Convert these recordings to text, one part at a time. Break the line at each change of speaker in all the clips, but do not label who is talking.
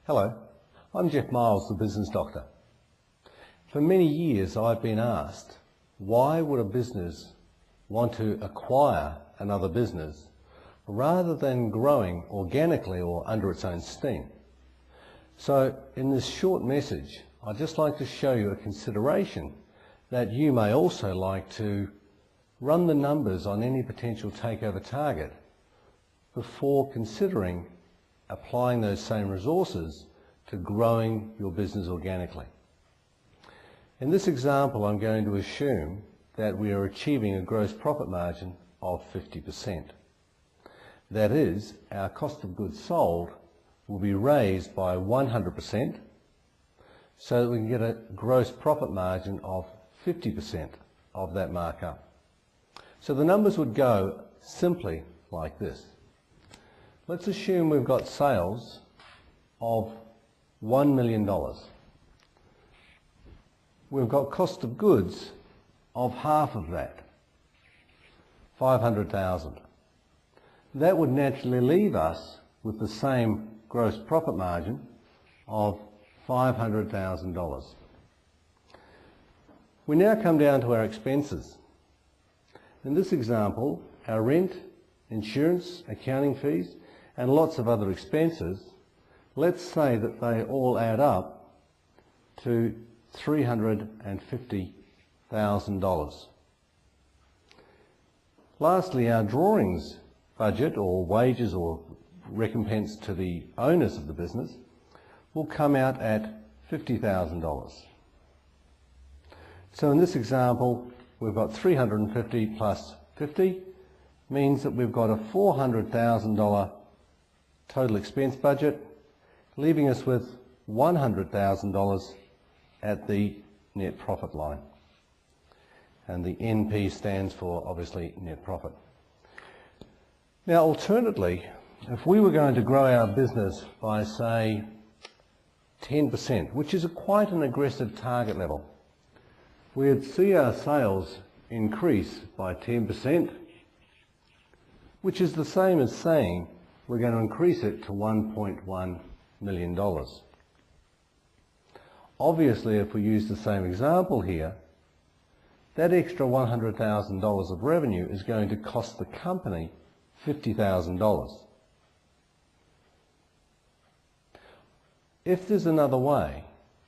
Hello, I'm Jeff Miles, the Business Doctor. For many years I've been asked, why would a business want to acquire another business rather than growing organically or under its own steam? So in this short message, I'd just like to show you a consideration that you may also like to run the numbers on any potential takeover target before considering applying those same resources to growing your business organically. In this example, I'm going to assume that we are achieving a gross profit margin of 50%. That is, our cost of goods sold will be raised by 100% so that we can get a gross profit margin of 50% of that markup. So the numbers would go simply like this. Let's assume we've got sales of $1 million. We've got cost of goods of half of that, $500,000. That would naturally leave us with the same gross profit margin of $500,000. We now come down to our expenses. In this example, our rent, insurance, accounting fees, and lots of other expenses, let's say that they all add up to $350,000. Lastly, our drawings budget, or wages or recompense to the owners of the business, will come out at $50,000. So in this example, we've got 350 plus 50 means that we've got a $400,000 total expense budget, leaving us with $100,000 at the net profit line. And the NP stands for, obviously, net profit. Now, alternately, if we were going to grow our business by, say, 10%, which is quite an aggressive target level, we'd see our sales increase by 10%, which is the same as saying we're going to increase it to $1.1 million. Obviously, if we use the same example here, that extra $100,000 of revenue is going to cost the company $50,000. If there's another way,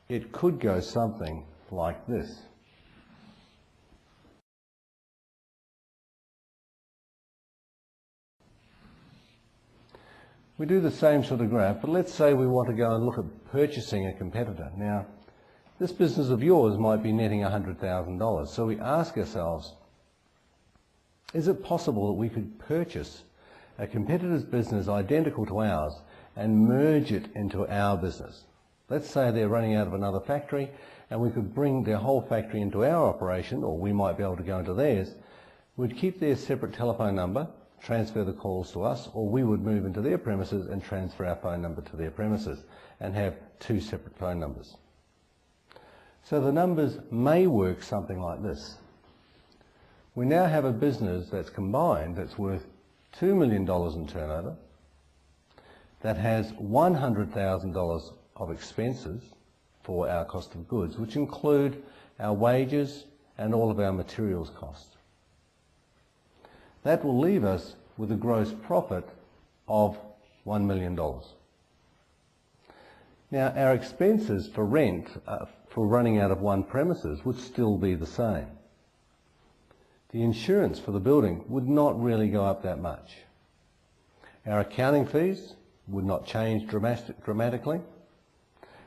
it could go something like this. We do the same sort of graph, but let's say we want to go and look at purchasing a competitor. Now, this business of yours might be netting $100,000, so we ask ourselves, is it possible that we could purchase a competitor's business identical to ours and merge it into our business? Let's say they're running out of another factory and we could bring their whole factory into our operation, or we might be able to go into theirs. We'd keep their separate telephone number, transfer the calls to us, or we would move into their premises and transfer our phone number to their premises and have two separate phone numbers. So the numbers may work something like this. We now have a business that's combined that's worth $2 million in turnover, that has $100,000 of expenses for our cost of goods, which include our wages and all of our materials costs. That will leave us with a gross profit of $1 million. Now, our expenses for rent, for running out of one premises, would still be the same. The insurance for the building would not really go up that much. Our accounting fees would not change dramatically.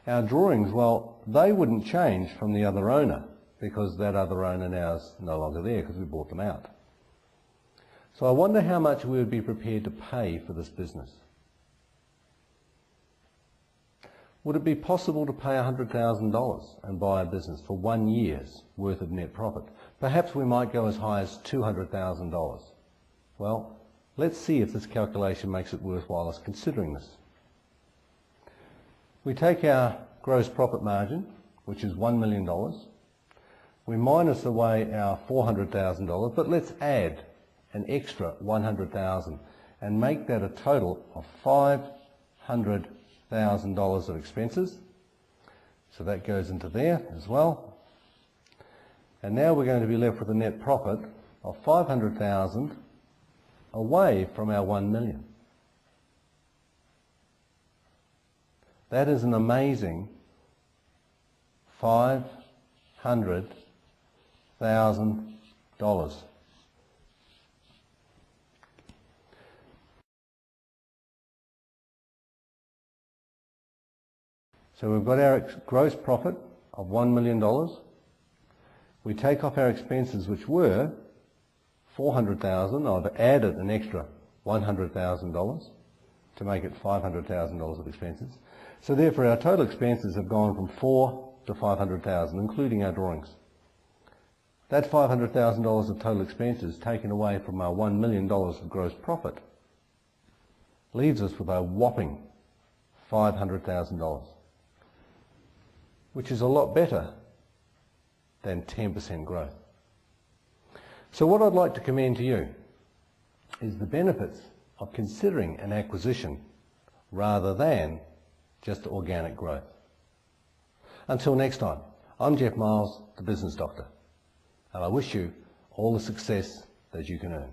Our drawings, well, they wouldn't change from the other owner because that other owner now is no longer there because we bought them out. So I wonder how much we would be prepared to pay for this business. Would it be possible to pay $100,000 and buy a business for 1 year's worth of net profit? Perhaps we might go as high as $200,000. Well, let's see if this calculation makes it worthwhile us considering this. We take our gross profit margin, which is $1 million. We minus away our $400,000, but let's add an extra $100,000 and make that a total of $500,000. $400,000 of expenses. So that goes into there as well. And now we're going to be left with a net profit of $500,000 away from our $1 million. That is an amazing $500,000. So we've got our gross profit of $1 million. We take off our expenses, which were $400,000. I've added an extra $100,000 to make it $500,000 of expenses. So therefore our total expenses have gone from $4 to $500,000, including our drawings. That $500,000 of total expenses taken away from our $1 million of gross profit leaves us with a whopping $500,000, which is a lot better than 10% growth. So what I'd like to commend to you is the benefits of considering an acquisition rather than just organic growth. Until next time, I'm Jeff Miles, the Business Doctor, and I wish you all the success that you can earn.